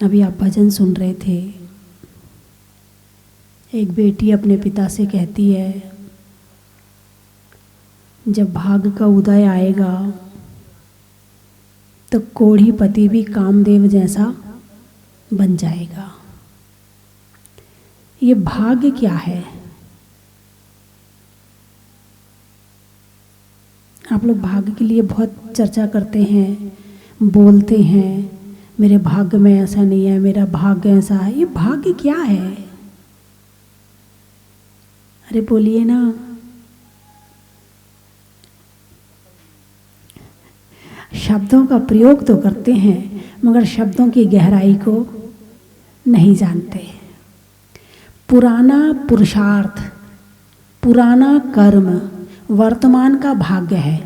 अभी आप भजन सुन रहे थे। एक बेटी अपने पिता से कहती है, जब भाग्य का उदय आएगा तो कोढ़ी पति भी कामदेव जैसा बन जाएगा। ये भाग्य क्या है? आप लोग भाग्य के लिए बहुत चर्चा करते हैं, बोलते हैं, मेरे भाग्य में ऐसा नहीं है, मेरा भाग्य ऐसा है। ये भाग्य क्या है? अरे बोलिए ना। शब्दों का प्रयोग तो करते हैं मगर शब्दों की गहराई को नहीं जानते। पुराना पुरुषार्थ, पुराना कर्म वर्तमान का भाग्य है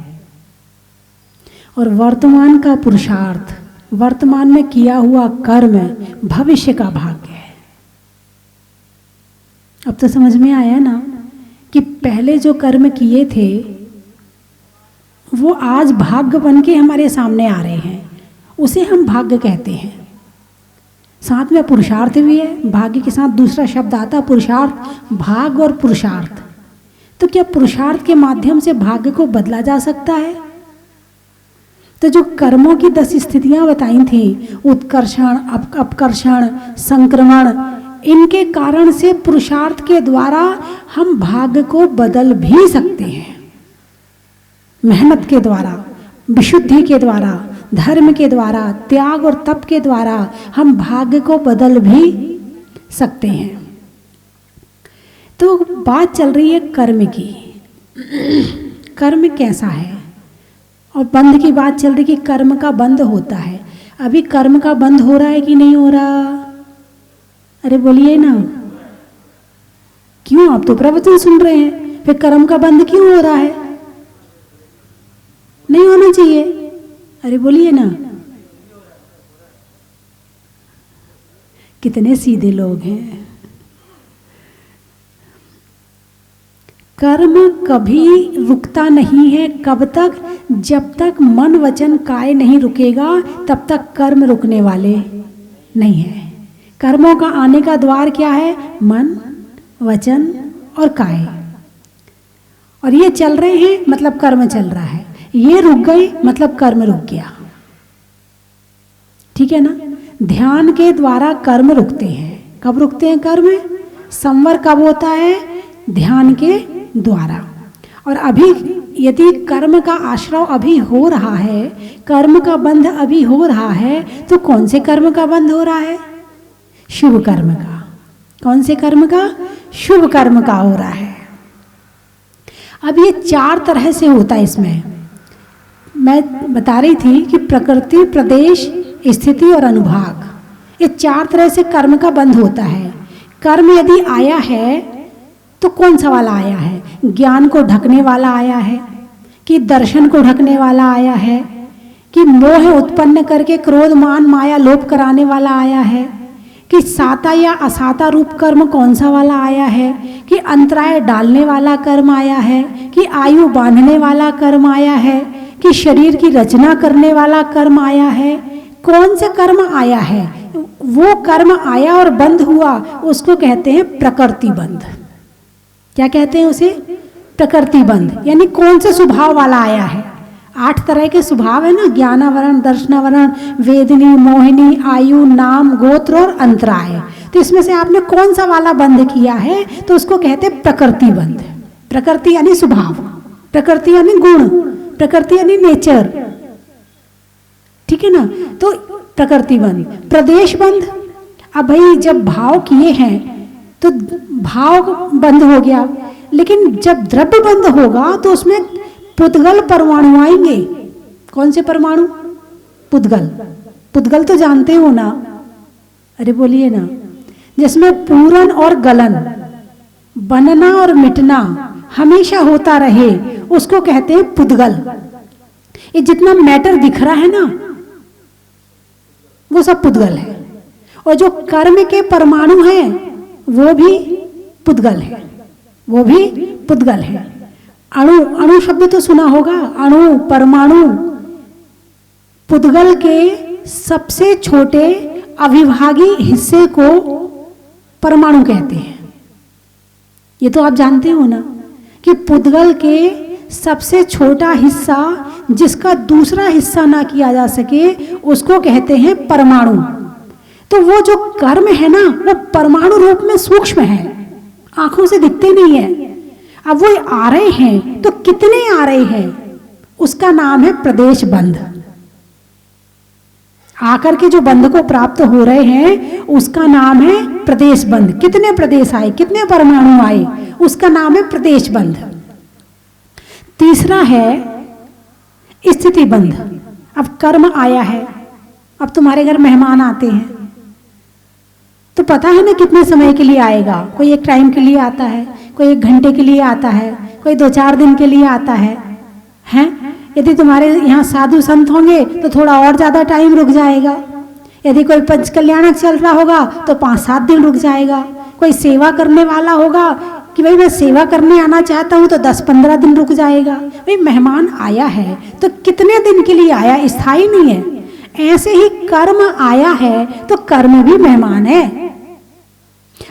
और वर्तमान का पुरुषार्थ, वर्तमान में किया हुआ कर्म भविष्य का भाग्य है। अब तो समझ में आया ना कि पहले जो कर्म किए थे वो आज भाग्य बन के हमारे सामने आ रहे हैं, उसे हम भाग्य कहते हैं। साथ में पुरुषार्थ भी है, भाग्य के साथ दूसरा शब्द आता है पुरुषार्थ। भाग और पुरुषार्थ, तो क्या पुरुषार्थ के माध्यम से भाग्य को बदला जा सकता है? तो जो कर्मों की 10 स्थितियां बताई थी, उत्कर्षण, अपकर्षण, संक्रमण, इनके कारण से पुरुषार्थ के द्वारा हम भाग्य को बदल भी सकते हैं। मेहनत के द्वारा, विशुद्धि के द्वारा, धर्म के द्वारा, त्याग और तप के द्वारा हम भाग्य को बदल भी सकते हैं। तो बात चल रही है कर्म की। कर्म कैसा है? और बंध की बात चल रही कि कर्म का बंध होता है। अभी कर्म का बंध हो रहा है कि नहीं हो रहा? अरे बोलिए ना। क्यों? आप तो प्रवचन सुन रहे हैं, फिर कर्म का बंध क्यों हो रहा है? नहीं होना चाहिए। अरे बोलिए ना। कितने सीधे लोग हैं। कर्म कभी रुकता नहीं है। कब तक? जब तक मन वचन काय नहीं रुकेगा तब तक कर्म रुकने वाले नहीं है। कर्मों का आने का द्वार क्या है? मन, वचन और काय। और ये चल रहे हैं मतलब कर्म चल रहा है। ये रुक गए मतलब कर्म रुक गया। ठीक है ना? ध्यान के द्वारा कर्म रुकते हैं। कब रुकते हैं कर्म? संवर कब होता है? ध्यान के द्वारा। और अभी यदि कर्म का आश्रव अभी हो रहा है, कर्म का बंध अभी हो रहा है, तो कौन से कर्म का बंध हो रहा है? शुभ कर्म का। कौन से कर्म का? शुभ कर्म का हो रहा है। अब ये 4 तरह से होता है। इसमें मैं बता रही थी कि प्रकृति, प्रदेश, स्थिति और अनुभाग, ये 4 तरह से कर्म का बंध होता है। कर्म यदि आया है तो कौन सा वाला आया है? ज्ञान को ढकने वाला आया है कि दर्शन को ढकने वाला आया है कि मोह उत्पन्न करके क्रोध, मान, माया, लोभ कराने वाला आया है कि साता या असाता रूप कर्म कौन सा वाला आया है कि अंतराय डालने वाला कर्म आया है कि आयु बांधने वाला कर्म आया है कि शरीर की रचना करने वाला कर्म आया है। कौन से कर्म आया है? वो कर्म आया और बंद हुआ, उसको कहते हैं प्रकृति बंध। क्या कहते हैं उसे? प्रकृति बंध। यानी कौन से स्वभाव वाला आया है? 8 तरह के स्वभाव है ना, ज्ञानावरण, दर्शनावरण, वेदनी, मोहिनी, आयु, नाम, गोत्र और अंतराय। तो इसमें से आपने कौन सा वाला बंध किया है तो उसको कहते हैं प्रकृति बंध। प्रकृति यानी स्वभाव, प्रकृति यानी गुण, प्रकृति यानी नेचर। ठीक है ना? तो प्रकृति बंध। प्रदेश बंध, अब भाई जब भाव किए हैं तो भाव बंद हो गया, लेकिन जब द्रव्य बंद होगा तो उसमें पुद्गल परमाणु आएंगे। कौन से परमाणु? पुद्गल। पुद्गल तो जानते हो ना? अरे बोलिए ना। जिसमें पूरन और गलन, बनना और मिटना हमेशा होता रहे, उसको कहते हैं पुद्गल। ये जितना मैटर दिख रहा है ना वो सब पुद्गल है। और जो कर्म के परमाणु हैं वो भी पुद्गल है, वो भी पुद्गल है। अणु, अणु शब्द तो सुना होगा। अणु, परमाणु, पुद्गल के सबसे छोटे अविभागी हिस्से को परमाणु कहते हैं। ये तो आप जानते हो ना कि पुद्गल के सबसे छोटा हिस्सा जिसका दूसरा हिस्सा ना किया जा सके उसको कहते हैं परमाणु। तो वो जो कर्म है ना वो परमाणु रूप में सूक्ष्म है, आंखों से दिखते नहीं है। अब वो आ रहे हैं तो कितने आ रहे हैं, उसका नाम है प्रदेश बंध। आकर के जो बंध को प्राप्त हो रहे हैं उसका नाम है प्रदेश बंध। कितने प्रदेश आए, कितने परमाणु आए, उसका नाम है प्रदेश बंध। तीसरा है स्थिति बंध। अब कर्म आया है, अब तुम्हारे घर मेहमान आते हैं तो पता है ना कितने समय के लिए आएगा। कोई एक टाइम के लिए आता है, कोई 1 घंटे के लिए आता है, कोई 2-4 दिन के लिए आता है, हैं? यदि तुम्हारे यहाँ साधु संत होंगे तो थोड़ा और ज़्यादा टाइम रुक जाएगा। यदि कोई पंच कल्याणक चल रहा होगा तो 5-7 दिन रुक जाएगा। कोई सेवा करने वाला होगा कि भाई मैं सेवा करने आना चाहता हूँ तो 10-15 दिन रुक जाएगा। भाई मेहमान आया है तो कितने दिन के लिए आया, स्थायी नहीं है। ऐसे ही कर्म आया है तो कर्म भी मेहमान है।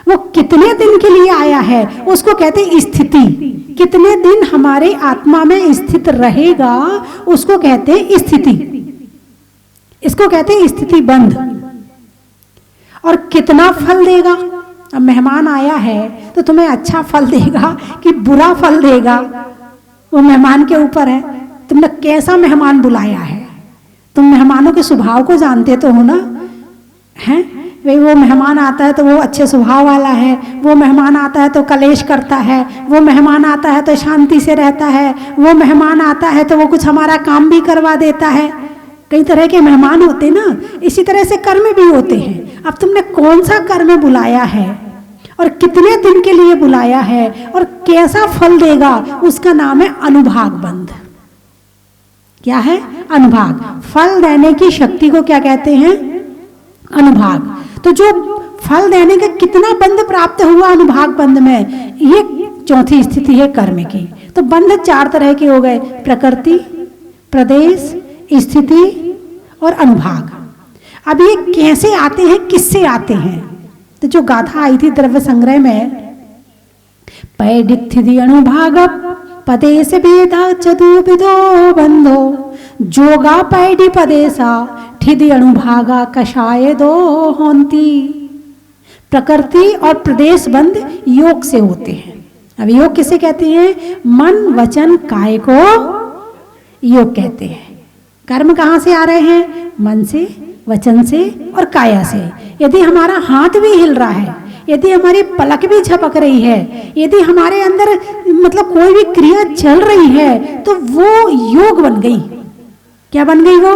वो कितने दिन के लिए आया है उसको कहते हैं स्थिति। कितने दिन हमारे आत्मा में स्थित रहेगा उसको कहते हैं स्थिति। इसको कहते हैं स्थिति बंध। और कितना फल देगा, अब मेहमान आया है तो तुम्हें अच्छा फल देगा कि बुरा फल देगा, वो मेहमान के ऊपर है। तुमने कैसा मेहमान बुलाया है। तुम मेहमानों के स्वभाव को जानते तो हो ना, हैं? भाई वो मेहमान आता है तो वो अच्छे स्वभाव वाला है, वो मेहमान आता है तो कलेश करता है, वो मेहमान आता है तो शांति से रहता है, वो मेहमान आता है तो वो कुछ हमारा काम भी करवा देता है। कई तरह के मेहमान होते ना, इसी तरह से कर्म भी होते हैं। अब तुमने कौन सा कर्म बुलाया है और कितने दिन के लिए बुलाया है और कैसा फल देगा, उसका नाम है अनुभाग बंध। क्या है? अनुभाग। फल देने की शक्ति को क्या कहते हैं? अनुभाग। तो जो फल देने का कितना बंध प्राप्त हुआ अनुभाग बंध में, ये चौथी स्थिति है कर्म की। तो बंध 4 तरह के हो गए, प्रकृति, प्रदेश, स्थिति और अनुभाग। अब ये कैसे आते हैं, किससे आते हैं? तो जो गाथा आई थी द्रव्य संग्रह में, पैडित्थि अनुभाग पदेश भेदा चतुर्विधो बंधो जोगा पैडी पदेशा ठिदि अनुभागा कषाय दो होंती। प्रकृति और प्रदेश बंध योग से होते हैं। अब योग किसे कहते हैं? मन वचन काय को योग कहते हैं। कर्म कहाँ से आ रहे हैं? मन से, वचन से और काया से। यदि हमारा हाथ भी हिल रहा है, यदि हमारी पलक भी झपक रही है, यदि हमारे अंदर मतलब कोई भी क्रिया चल रही है तो वो योग बन गई। क्या बन गई? वो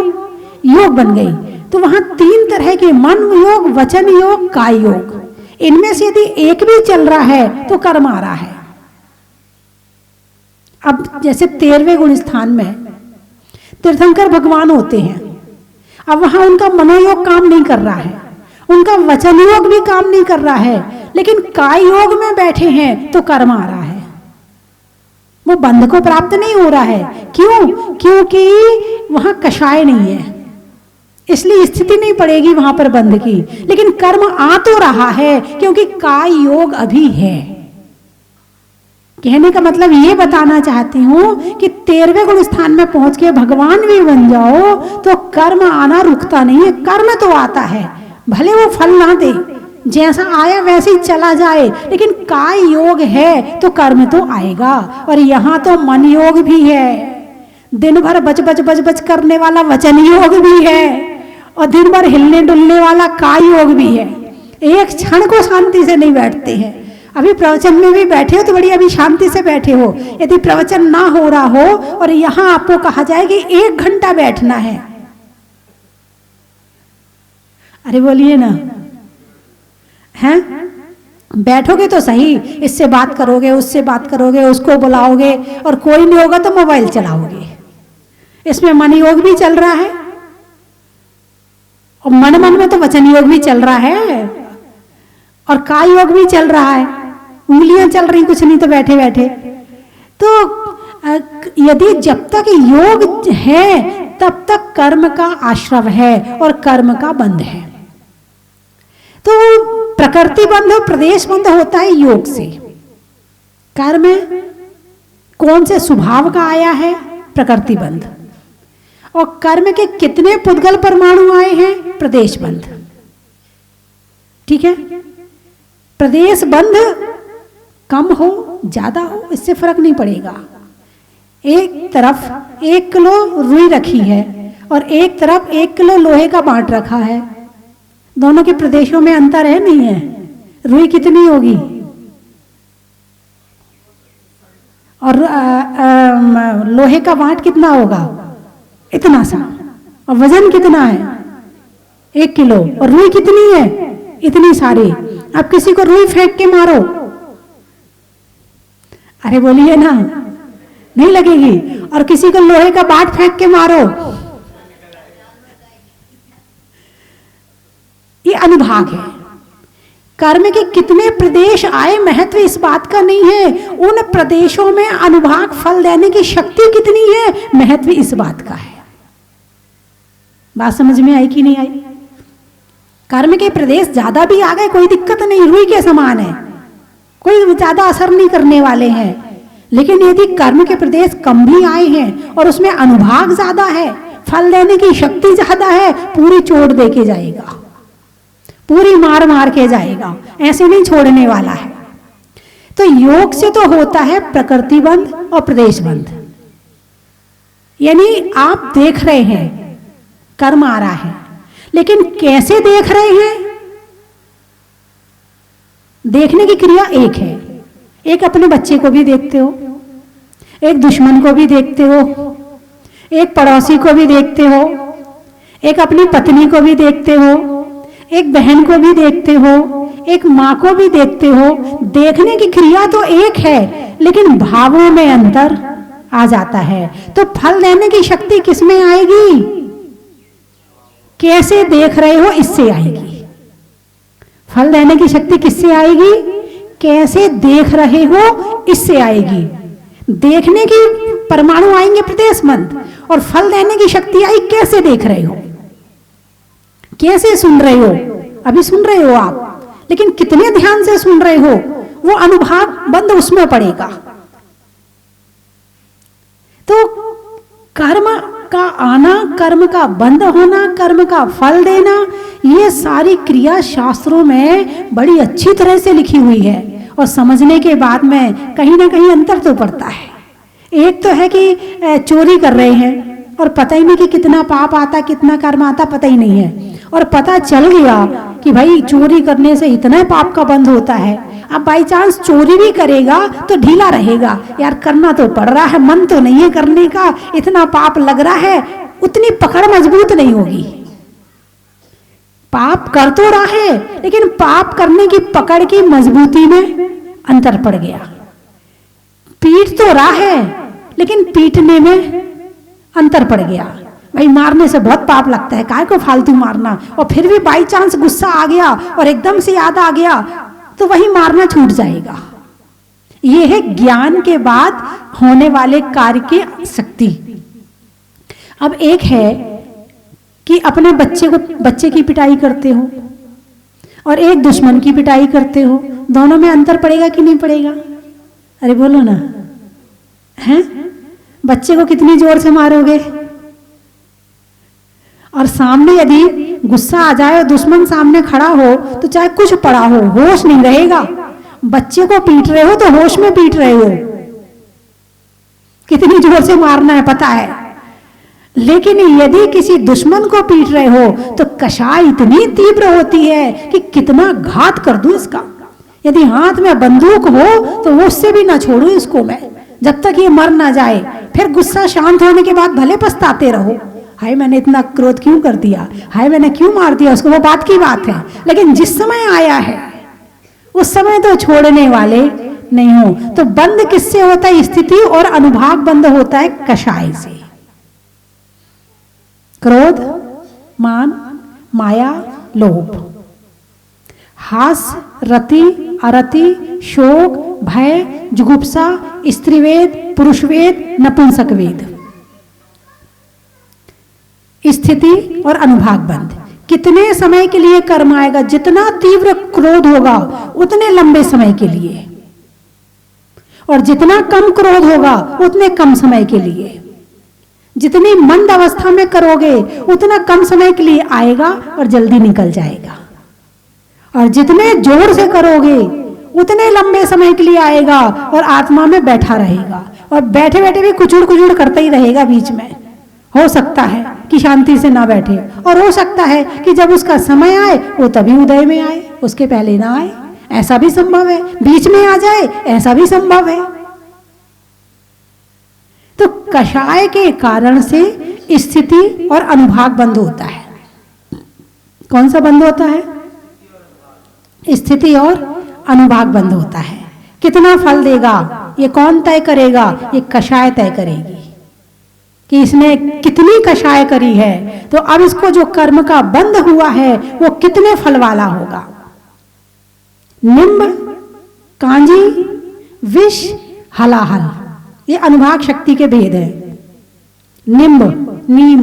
योग बन गई। तो वहां 3 तरह के, मन योग, वचन योग, काय योग। इनमें से यदि एक भी चल रहा है तो कर्म आ रहा है। अब जैसे 13वें गुण स्थान में तीर्थंकर भगवान होते हैं, अब वहां उनका मनोयोग काम नहीं कर रहा है, उनका वचन योग भी काम नहीं कर रहा है, लेकिन काय योग में बैठे हैं तो कर्म आ रहा है। वो बंध को प्राप्त नहीं हो रहा है। क्यों? क्योंकि वहां कषाय नहीं है, इसलिए स्थिति नहीं पड़ेगी वहां पर बंध की। लेकिन कर्म आ तो रहा है क्योंकि काय योग अभी है। कहने का मतलब ये बताना चाहती हूं कि 13वें गुण स्थान में पहुंच के भगवान भी बन जाओ तो कर्म आना रुकता नहीं है। कर्म तो आता है, भले वो फल ना दे, जैसा आया वैसे ही चला जाए, लेकिन काय योग है तो कर्म तो आएगा। और यहाँ तो मन योग भी है, दिन भर बच बच बच बच करने वाला वचन योग भी है और दिन भर हिलने डुलने वाला काय योग भी है। एक क्षण को शांति से नहीं बैठते हैं। अभी प्रवचन में भी बैठे हो तो बड़ी अभी शांति से बैठे हो। यदि प्रवचन ना हो रहा हो और यहाँ आपको कहा जाए कि 1 घंटा बैठना है, अरे बोलिए ना, हैं? बैठोगे तो सही, इससे बात करोगे, उससे बात करोगे, उसको बुलाओगे और कोई नहीं होगा तो मोबाइल चलाओगे। इसमें मन योग भी चल रहा है और मन मन में तो वचन योग भी चल रहा है और काय योग भी चल रहा है, उंगलियां चल रही कुछ नहीं तो बैठे बैठे। तो यदि जब तक योग है तब तक कर्म का आश्रव है और कर्म का बंध है। प्रकृति बंध और प्रदेश बंध होता है योग से। कर्म कौन से स्वभाव का आया है? प्रकृति बंध। और कर्म के कितने पुद्गल परमाणु आए हैं? प्रदेश बंध। ठीक है, प्रदेश बंध कम हो ज्यादा हो इससे फर्क नहीं पड़ेगा। एक तरफ 1 किलो रुई रखी है और एक तरफ 1 किलो लोहे का बांट रखा है, दोनों के प्रदेशों में अंतर है नहीं है? रुई कितनी होगी और लोहे का बांट कितना होगा? इतना सा। और वजन कितना है? 1 किलो। और रुई कितनी है? इतनी सारी। अब किसी को रुई फेंक के मारो, अरे बोलिए ना, नहीं लगेगी। और किसी को लोहे का बाट फेंक के मारो, ये अनुभाग है। कर्म के कितने प्रदेश आए महत्व इस बात का नहीं है, उन प्रदेशों में अनुभाग फल देने की शक्ति कितनी है महत्व इस बात का है। बात समझ में आई कि नहीं आई? कर्म के प्रदेश ज्यादा भी आ गए कोई दिक्कत नहीं, रुई के समान है, कोई ज्यादा असर नहीं करने वाले हैं। लेकिन यदि कर्म के प्रदेश कम भी आए हैं और उसमें अनुभाग ज्यादा है, फल देने की शक्ति ज्यादा है, पूरी चोट दे के जाएगा, पूरी मार मार के जाएगा, ऐसे नहीं छोड़ने वाला है। तो योग से तो होता है प्रकृति बंध और प्रदेश बंध। यानी आप देख रहे हैं कर्म आ रहा है, लेकिन कैसे देख रहे हैं? देखने की क्रिया एक है। एक अपने बच्चे को भी देखते हो, एक दुश्मन को भी देखते हो, एक पड़ोसी को भी देखते हो, एक अपनी पत्नी को भी देखते हो, एक बहन को भी देखते हो, एक माँ को भी देखते हो। देखने की क्रिया तो एक है, लेकिन भावों में अंतर आ जाता है। तो फल देने की शक्ति किसमें आएगी? कैसे देख रहे हो इससे आएगी। फल देने की शक्ति किससे आएगी? कैसे देख रहे हो इससे आएगी। देखने की परमाणु आएंगे प्रदेश बंध, और फल देने की शक्ति आई कैसे देख रहे हो, कैसे सुन रहे हो। अभी सुन रहे हो आप, लेकिन कितने ध्यान से सुन रहे हो, वो अनुभाग बंध उसमें पड़ेगा। तो कर्म का आना, कर्म का बंद होना, कर्म का फल देना, ये सारी क्रिया शास्त्रों में बड़ी अच्छी तरह से लिखी हुई है। और समझने के बाद में कहीं ना कहीं अंतर तो पड़ता है। एक तो है कि चोरी कर रहे हैं और पता ही नहीं कि कितना पाप आता, कितना कर्म आता, पता ही नहीं है। और पता चल गया कि भाई चोरी करने से इतना पाप का बंध होता है। अब बाई चांस चोरी भी करेगा तो ढीला रहेगा, यार करना तो पड़ रहा है, मन तो नहीं है करने का, इतना पाप लग रहा है, उतनी पकड़ मजबूत नहीं होगी। पाप कर तो रहा है, लेकिन पाप करने की पकड़ की मजबूती में अंतर पड़ गया। पीट तो रहा है, लेकिन पीटने में अंतर पड़ गया। भाई मारने से बहुत पाप लगता है, काहे को फालतू मारना। और फिर भी बाई चांस गुस्सा आ गया और एकदम से याद आ गया तो वही मारना छूट जाएगा। यह है ज्ञान के बाद होने वाले कार्य की शक्ति। अब एक है कि अपने बच्चे की पिटाई करते हो और एक दुश्मन की पिटाई करते हो, दोनों में अंतर पड़ेगा कि नहीं पड़ेगा? अरे बोलो ना, हैं? बच्चे को कितनी जोर से मारोगे, और सामने यदि गुस्सा आ जाए और दुश्मन सामने खड़ा हो तो चाहे कुछ पड़ा हो, होश नहीं रहेगा। बच्चे को पीट रहे हो तो होश में पीट रहे हो, कितनी जोर से मारना है पता है। लेकिन यदि किसी दुश्मन को पीट रहे हो तो कषाय इतनी तीव्र होती है कि कितना घात कर दूं इसका। यदि हाथ में बंदूक हो तो उससे भी ना छोड़ू इसको मैं, जब तक ये मर ना जाए। फिर गुस्सा शांत होने के बाद भले पछताते रहो, हाय मैंने इतना क्रोध क्यों कर दिया, हाय मैंने क्यों मार दिया उसको, वो बात की बात है। लेकिन जिस समय आया है उस समय तो छोड़ने वाले नहीं हो। तो बंद किससे होता है? स्थिति और अनुभाग बंद होता है कषाय से। क्रोध, मान, माया, लोभ, हास, रति, अरति, शोक, भय, जुगुप्सा, स्त्रीवेद, पुरुषवेद, नपुंसक वेद। स्थिति और अनुभाग बंध कितने समय के लिए कर्म आएगा? जितना तीव्र क्रोध होगा उतने लंबे समय के लिए, और जितना कम क्रोध होगा उतने कम समय के लिए। जितनी मंद अवस्था में करोगे उतना कम समय के लिए आएगा और जल्दी निकल जाएगा, और जितने जोर से करोगे उतने लंबे समय के लिए आएगा और आत्मा में बैठा रहेगा, और बैठे बैठे भी कुचुड़ कुचुड़ करता ही रहेगा। बीच में हो सकता है कि शांति से ना बैठे, और हो सकता है कि जब उसका समय आए वो तभी उदय में आए, उसके पहले ना आए, ऐसा भी संभव है। बीच में आ जाए, ऐसा भी संभव है। तो कषाय के कारण से स्थिति और अनुभाग बंद होता है। कौन सा बंद होता है? स्थिति और अनुभाग बंद होता है। कितना फल देगा ये कौन तय करेगा? ये कषाय तय करेगी कि इसने कितनी कषाय करी है। तो अब इसको जो कर्म का बंध हुआ है वो कितने फल वाला होगा। निम्ब, कांजी, विष, हलाहल, ये अनुभाग शक्ति के भेद है। निम्ब, नीम,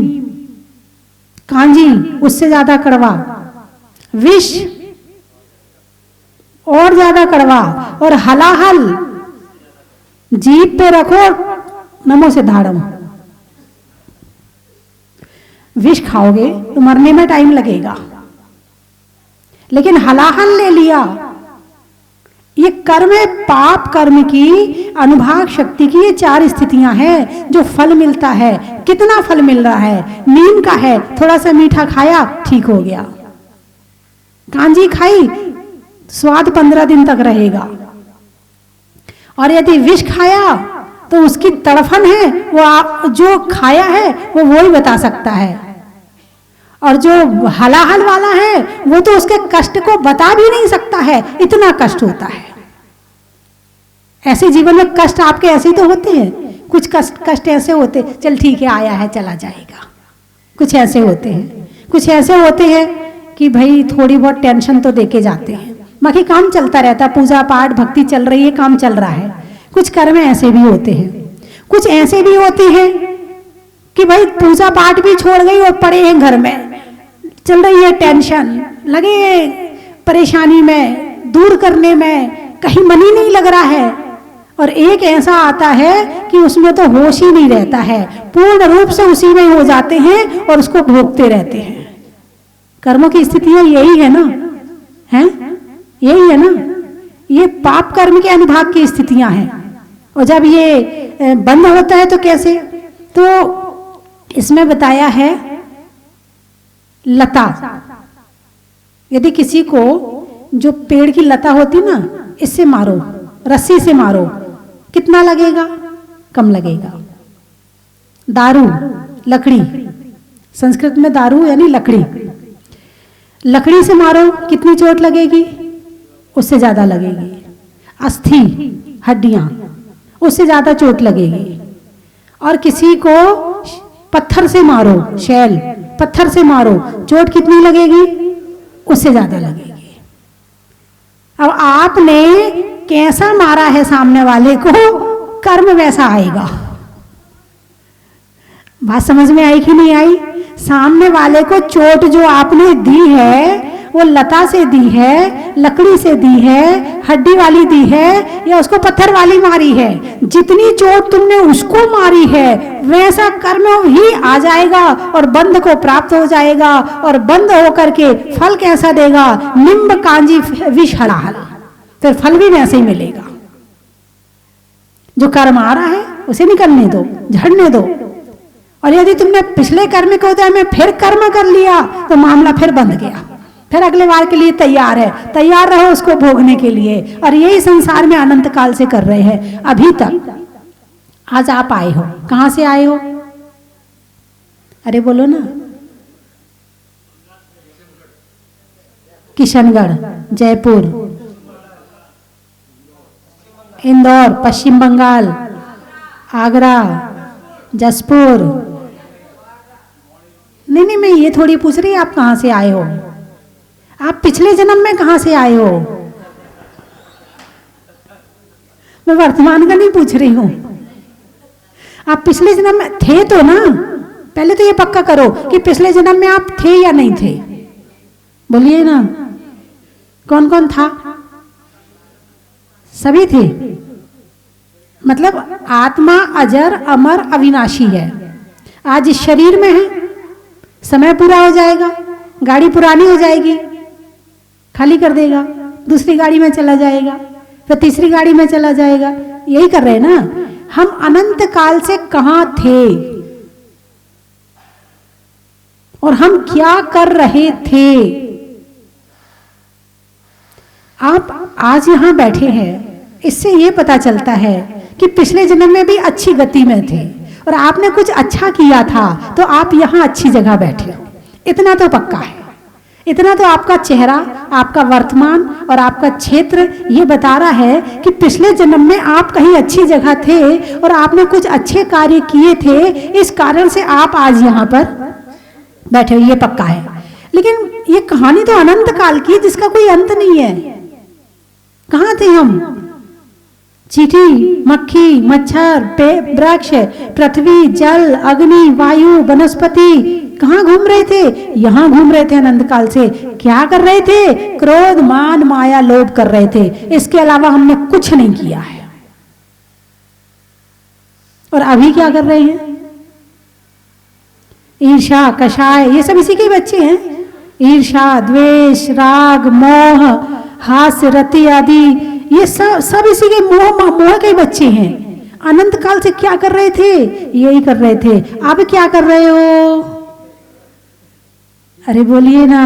कांजी उससे ज्यादा कड़वा, विष और ज्यादा कड़वा, और हलाहल जीभ पे रखो नमो सिद्धाड़म। विष खाओगे तो मरने में टाइम लगेगा, लेकिन हलाहल ले लिया, ये कर्म है। पाप कर्म की, अनुभाग शक्ति की ये 4 स्थितियां हैं जो फल मिलता है। कितना फल मिल रहा है? नीम का है, थोड़ा सा मीठा खाया ठीक हो गया। कांजी खाई, स्वाद 15 दिन तक रहेगा। और यदि विष खाया तो उसकी तड़फन है वो जो खाया है वो ही बता सकता है, और जो हलाहल वाला है वो तो उसके कष्ट को बता भी नहीं सकता है, इतना कष्ट होता है। ऐसे जीवन में कष्ट आपके ऐसे तो होते हैं, कुछ कष्ट ऐसे होते, चल ठीक है आया है चला जाएगा। कुछ ऐसे होते हैं, कुछ ऐसे होते हैं कि भाई थोड़ी बहुत टेंशन तो देके जाते हैं, बाकी काम चलता रहता, पूजा पाठ भक्ति चल रही है, काम चल रहा है। कुछ कर्म ऐसे भी होते हैं, कुछ ऐसे भी होते हैं कि भाई पूजा पाठ भी छोड़ गई और पड़े हैं घर में, चल रही है टेंशन, लगे परेशानी में, दूर करने में, कहीं मन ही नहीं लग रहा है। और एक ऐसा आता है कि उसमें तो होश ही नहीं रहता है, पूर्ण रूप से उसी में हो जाते हैं और उसको भोगते रहते हैं। कर्मों की स्थितियां यही है ना, हैं? यही है ना, ये पाप कर्म के अनुभाग की स्थितियां हैं। और जब ये बंद होता है तो कैसे? तो इसमें बताया है लता, यदि किसी को जो पेड़ की लता होती ना, इससे मारो, रस्सी से मारो, कितना लगेगा? कम लगेगा। दारू, लकड़ी, संस्कृत में दारू यानी लकड़ी, लकड़ी से मारो कितनी चोट लगेगी? उससे ज्यादा लगेगी। अस्थि, हड्डियां, उससे ज्यादा चोट लगेगी। और किसी को पत्थर से मारो, शैल पत्थर से मारो, चोट कितनी लगेगी? उससे ज्यादा लगेगी। अब आपने कैसा मारा है सामने वाले को, कर्म वैसा आएगा। बात समझ में आई कि नहीं आई? सामने वाले को चोट जो आपने दी है वो लता से दी है, लकड़ी से दी है, हड्डी वाली दी है, या उसको पत्थर वाली मारी है। जितनी चोट तुमने उसको मारी है वैसा कर्म ही आ जाएगा और बंध को प्राप्त हो जाएगा। और बंध होकर के फल कैसा देगा? निम्ब, कांजी, विष, हलाहल, फिर फल भी वैसे ही मिलेगा। जो कर्म आ रहा है उसे निकलने दो, झड़ने दो। और यदि तुमने पिछले कर्म को उदय में फिर कर्म कर लिया तो मामला फिर बंध गया, फिर अगले बार के लिए तैयार है, तैयार रहो उसको भोगने के लिए। और यही संसार में अनंत काल से कर रहे हैं अभी तक। आज आप आए हो, कहां से आए हो? अरे बोलो ना। किशनगढ़, जयपुर, इंदौर, पश्चिम बंगाल, आगरा, जसपुर। नहीं, मैं ये थोड़ी पूछ रही आप कहां से आए हो, आप पिछले जन्म में कहां से आए हो। मैं वर्तमान का नहीं पूछ रही हूं। आप पिछले जन्म में थे तो ना? पहले तो ये पक्का करो कि पिछले जन्म में आप थे या नहीं थे। बोलिए ना, कौन कौन था? सभी थे। मतलब आत्मा अजर अमर अविनाशी है। आज इस शरीर में है, समय पूरा हो जाएगा, गाड़ी पुरानी हो जाएगी, खाली कर देगा, दूसरी गाड़ी में चला जाएगा, फिर तीसरी गाड़ी में चला जाएगा। यही कर रहे हैं ना। हम अनंत काल से कहां थे और हम क्या कर रहे थे? आप आज यहां बैठे हैं, इससे यह पता चलता है कि पिछले जन्म में भी अच्छी गति में थे और आपने कुछ अच्छा किया था, तो आप यहां अच्छी जगह बैठे हो। इतना तो पक्का है। इतना तो आपका चेहरा, आपका वर्तमान और आपका क्षेत्र ये बता रहा है कि पिछले जन्म में आप कहीं अच्छी जगह थे और आपने कुछ अच्छे कार्य किए थे, इस कारण से आप आज यहाँ पर बैठे हो। ये पक्का है। लेकिन ये कहानी तो अनंत काल की, जिसका कोई अंत नहीं है। कहाँ थे हम? चींटी, मक्खी, मच्छर, वृक्ष, पृथ्वी, जल, अग्नि, वायु, वनस्पति, कहाँ घूम रहे थे? यहाँ घूम रहे थे अनंत काल से। क्या कर रहे थे? क्रोध, मान, माया, लोभ कर रहे थे। इसके अलावा हमने कुछ नहीं किया है। और अभी क्या कर रहे हैं? ईर्ष्या, कषाय, ये सब इसी के बच्चे हैं। ईर्ष्या, द्वेष, राग, मोह, हास्य, रति आदि, ये सब इसी के मोह के बच्चे हैं। अनंत काल से क्या कर रहे थे? यही कर रहे थे। अब क्या कर रहे हो? अरे बोलिए ना,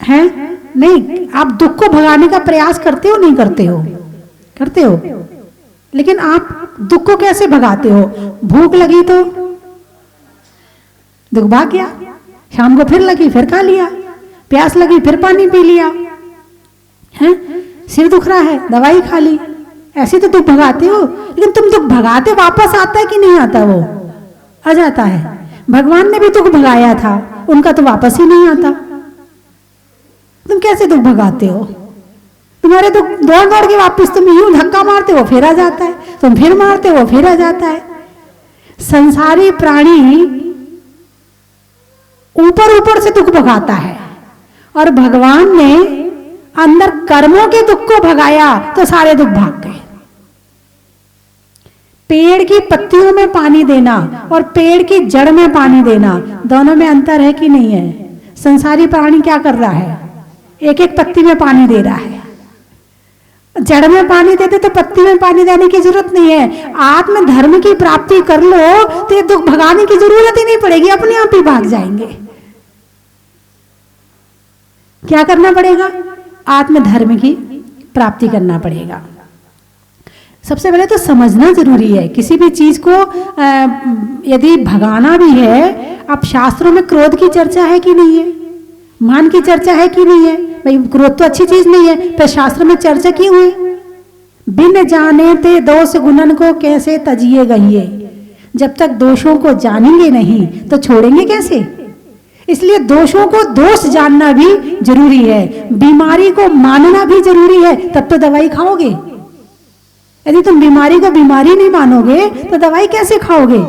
हैं? नहीं, आप दुख को भगाने का प्रयास करते हो? नहीं करते हो? करते हो। लेकिन आप दुख को कैसे भगाते हो? भूख लगी तो दुख भाग गया, शाम को फिर लगी, फिर खा लिया, प्यास लगी, फिर पानी पी लिया, हैं? सिर दुख रहा है, दवाई खा ली, ऐसे तो दुख भगाते हो। लेकिन तुम दुख भगाते वापस आता है कि नहीं आता? वो आ जाता है। भगवान ने भी दुख भगाया था, उनका तो वापस ही नहीं आता। तुम कैसे दुख भगाते हो? तुम्हारे दुख दौड़ दौड़ के वापस, तुम यूं धक्का मारते हो, फिर आ जाता है, तुम फिर मारते हो, फिर आ जाता है। संसारी प्राणी ऊपर ऊपर से दुख भगाता है और भगवान ने अंदर कर्मों के दुख को भगाया तो सारे दुख भाग गए। पेड़ की पत्तियों में पानी देना और पेड़ की जड़ में पानी देना, दोनों में अंतर है कि नहीं है? संसारी प्राणी क्या कर रहा है? एक एक पत्ती में पानी दे रहा है। जड़ में पानी देते तो पत्ती में पानी देने की जरूरत नहीं है। आत्म धर्म की प्राप्ति कर लो तो ये दुख भगाने की जरूरत ही नहीं पड़ेगी, अपने आप ही भाग जाएंगे। क्या करना पड़ेगा? आत्म धर्म की प्राप्ति करना पड़ेगा। सबसे पहले तो समझना जरूरी है। किसी भी चीज को यदि भगाना भी है, अब शास्त्रों में क्रोध की चर्चा है कि नहीं है? मान की चर्चा है कि नहीं है? भाई क्रोध तो अच्छी चीज नहीं है, पर शास्त्र में चर्चा की हुई। बिन जाने ते दोष गुणन को कैसे तजिए गहिए। जब तक दोषों को जानेंगे नहीं तो छोड़ेंगे कैसे? इसलिए दोषों को दोष जानना भी जरूरी है, बीमारी को मानना भी जरूरी है, तब तो दवाई खाओगे। यदि तुम बीमारी को बीमारी नहीं मानोगे तो दवाई कैसे खाओगे?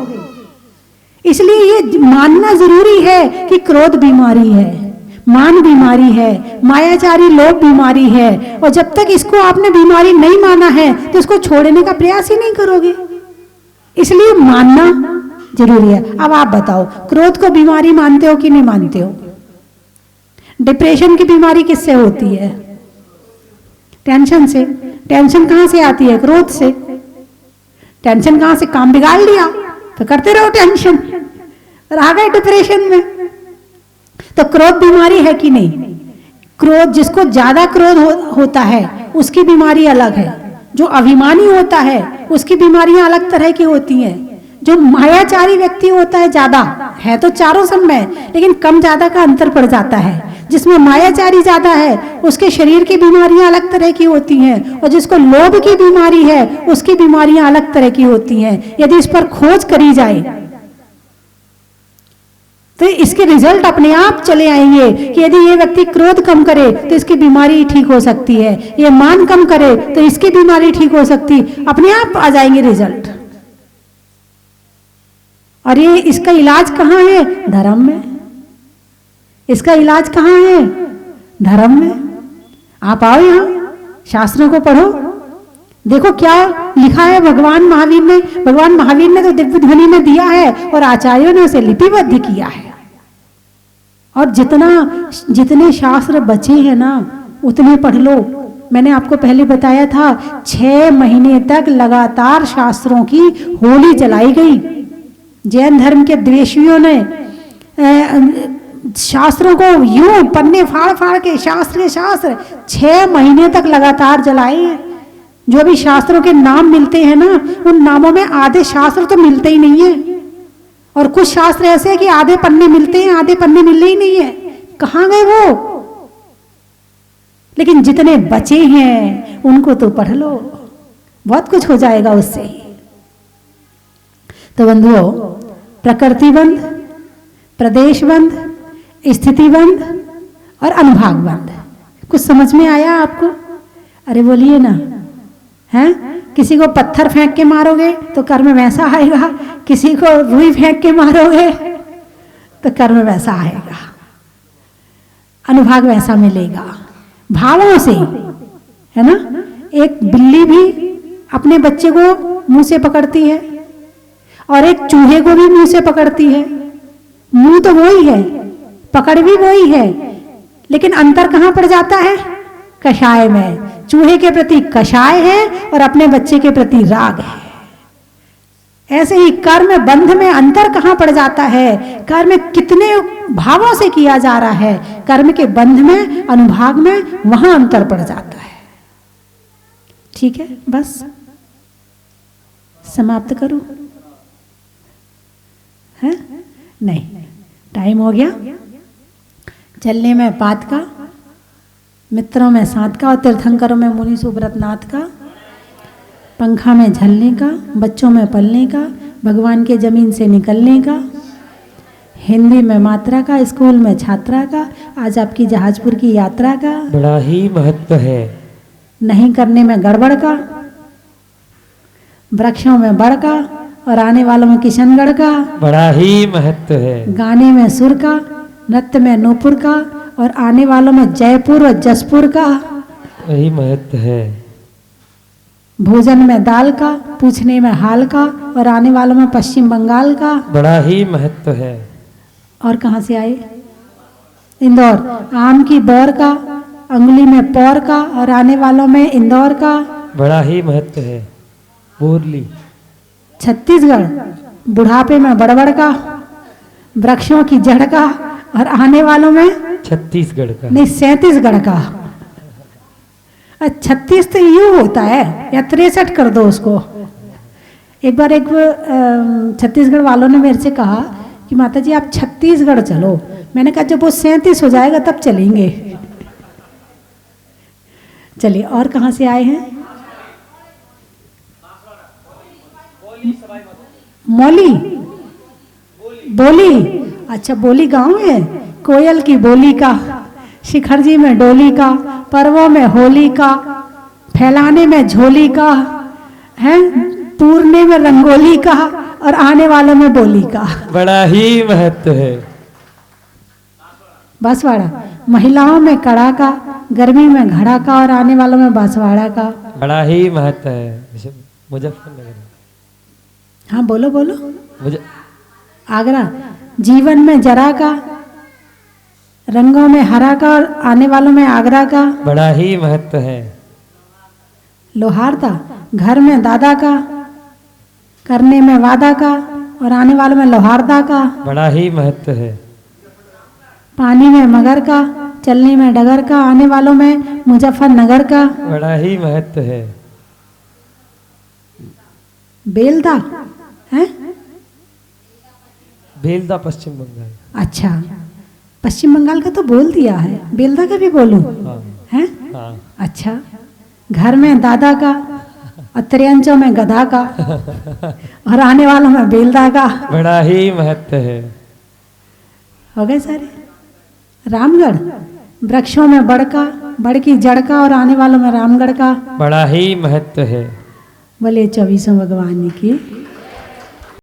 इसलिए ये मानना जरूरी है कि क्रोध बीमारी है, मान बीमारी है, मायाचारी लोभ बीमारी है। और जब तक इसको आपने बीमारी नहीं माना है तो इसको छोड़ने का प्रयास ही नहीं करोगे। इसलिए मानना जरूरी है। अब आप बताओ, क्रोध को बीमारी मानते हो कि नहीं मानते हो? डिप्रेशन की बीमारी किससे होती है? टेंशन से। टेंशन कहां से आती है? क्रोध से। टेंशन कहां से? काम बिगाड़ लिया तो करते रहो टेंशन और आ गए डिप्रेशन में। तो क्रोध बीमारी है कि नहीं? क्रोध, जिसको ज्यादा क्रोध होता है उसकी बीमारी अलग है। जो अभिमानी होता है उसकी बीमारियां अलग तरह की होती हैं। जो मायाचारी व्यक्ति होता है, ज्यादा है तो चारों सब में, लेकिन कम ज्यादा का अंतर पड़ जाता है। जिसमें मायाचारी ज्यादा है उसके शरीर की बीमारियां अलग तरह की होती हैं, और जिसको लोभ की बीमारी है उसकी बीमारियां अलग तरह की होती हैं। यदि इस पर खोज करी जाए तो इसके रिजल्ट अपने आप चले आएंगे कि यदि ये व्यक्ति क्रोध कम करे तो इसकी बीमारी ठीक हो सकती है, ये मान कम करे तो इसकी बीमारी ठीक हो सकती, अपने आप आ जाएंगे रिजल्ट। और ये इसका इलाज कहाँ है? धर्म में। इसका इलाज कहाँ है? धर्म में। आप आओ यहाँ, शास्त्रों को पढ़ो, देखो क्या लिखा है भगवान महावीर ने। भगवान महावीर ने तो दिव्य ध्वनि में दिया है और आचार्यों ने उसे लिपिबद्ध किया है। और जितने शास्त्र बचे हैं ना, उतने पढ़ लो। मैंने आपको पहले बताया था 6 महीने तक लगातार शास्त्रों की होली जलाई गई। जैन धर्म के द्वेषियों ने शास्त्रों को यूं पन्ने फाड़ फाड़ के शास्त्र 6 महीने तक लगातार जलाए हैं। जो भी शास्त्रों के नाम मिलते हैं ना, उन नामों में आधे शास्त्र तो मिलते ही नहीं है, और कुछ शास्त्र ऐसे हैं कि आधे पन्ने मिलते हैं, आधे पन्ने मिलते ही नहीं है। कहाँ गए वो? लेकिन जितने बचे हैं उनको तो पढ़ लो, बहुत कुछ हो जाएगा उससे। तो बंधुओं, प्रकृतिबंध, प्रदेशबंध, स्थितिबंध और अनुभागबंध, कुछ समझ में आया आपको? अरे बोलिए ना, हैं? किसी को पत्थर फेंक के मारोगे तो कर्म वैसा आएगा, किसी को रुई फेंक के मारोगे तो कर्म वैसा आएगा, अनुभाग वैसा मिलेगा। भावों से, है ना? एक बिल्ली भी अपने बच्चे को मुंह से पकड़ती है और एक चूहे को भी मुंह से पकड़ती है। मुंह तो वही है, पकड़ भी वही है, लेकिन अंतर कहां पड़ जाता है? कषाय में। चूहे के प्रति कषाय है और अपने बच्चे के प्रति राग है। ऐसे ही कर्म बंध में अंतर कहां पड़ जाता है? कर्म कितने भावों से किया जा रहा है, कर्म के बंध में, अनुभाग में, वहां अंतर पड़ जाता है। ठीक है, बस समाप्त करूं? है नहीं, टाइम हो गया। चलने में पात का, मित्रों में साथ का और तीर्थंकरों में मुनि सुब्रतनाथ का, पंखा में झलने का, बच्चों में पलने का, भगवान के जमीन से निकलने का, हिंदी में मात्रा का, स्कूल में छात्रा का, आज आपकी जहाजपुर की यात्रा का बड़ा ही महत्व है। नहीं करने में गड़बड़ का, वृक्षों में बड़ का और आने वालों में किशनगढ़ का बड़ा ही महत्व है। गाने में सुर का, नृत्य में नूपुर का और आने वालों में जयपुर और जसपुर का वही महत्व है। भोजन में दाल का, पूछने में हाल का और आने वालों में पश्चिम बंगाल का बड़ा ही महत्व है। और कहाँ से आए? इंदौर। आम की दौर का, अंगुली में पौर का और आने वालों में इंदौर का बड़ा ही महत्व है। बोरली। छत्तीसगढ़। बुढ़ापे में बड़बड़ का, वृक्षों की जड़ का और आने वालों में छत्तीसगढ़ का नहीं, 37गढ़ का। 36 तो यूं होता है, या 63 कर दो उसको। एक बार एक छत्तीसगढ़ वालों ने मेरे से कहा कि माता जी आप छत्तीसगढ़ चलो। मैंने कहा जब वो 37 हो जाएगा तब चलेंगे। चलिए, और कहाँ से आए हैं? मौली। बोली। अच्छा, बोली गांव है। कोयल की बोली का, शिखर जी में डोली का, पर्वों में होली का, फैलाने में झोली का, है पूरने में रंगोली का और आने वालों में बोली का बड़ा ही महत्व है। बांसवाड़ा। महिलाओं में कड़ा का, गर्मी में घड़ा का और आने वालों में बांसवाड़ा का बड़ा ही महत्व है। मुजफ्फरनगर। हाँ बोलो बोलो। मुझे आगरा। जीवन में जरा का, रंगों में हरा का और आने वालों में आगरा का बड़ा ही महत्व है। लोहारदा। घर में दादा का, करने में वादा का और आने वालों में लोहारदा का बड़ा ही महत्व है। पानी में मगर का, चलने में डगर का, आने वालों में मुजफ्फरनगर का बड़ा ही महत्व है। बेलदा है? बेलदा पश्चिम बंगाल। अच्छा, पश्चिम बंगाल का तो बोल दिया है, बेलदा का भी बोलूं? हाँ। है? हाँ। अच्छा। घर में दादा का और त्रियंचों में गधा का और आने वालों में बेलदा का बड़ा ही महत्व है। हो गए सारे। रामगढ़। वृक्षों में बड़ का, बड़ की जड़ का और आने वालों में रामगढ़ का बड़ा ही महत्व है। बोले 24 भगवान की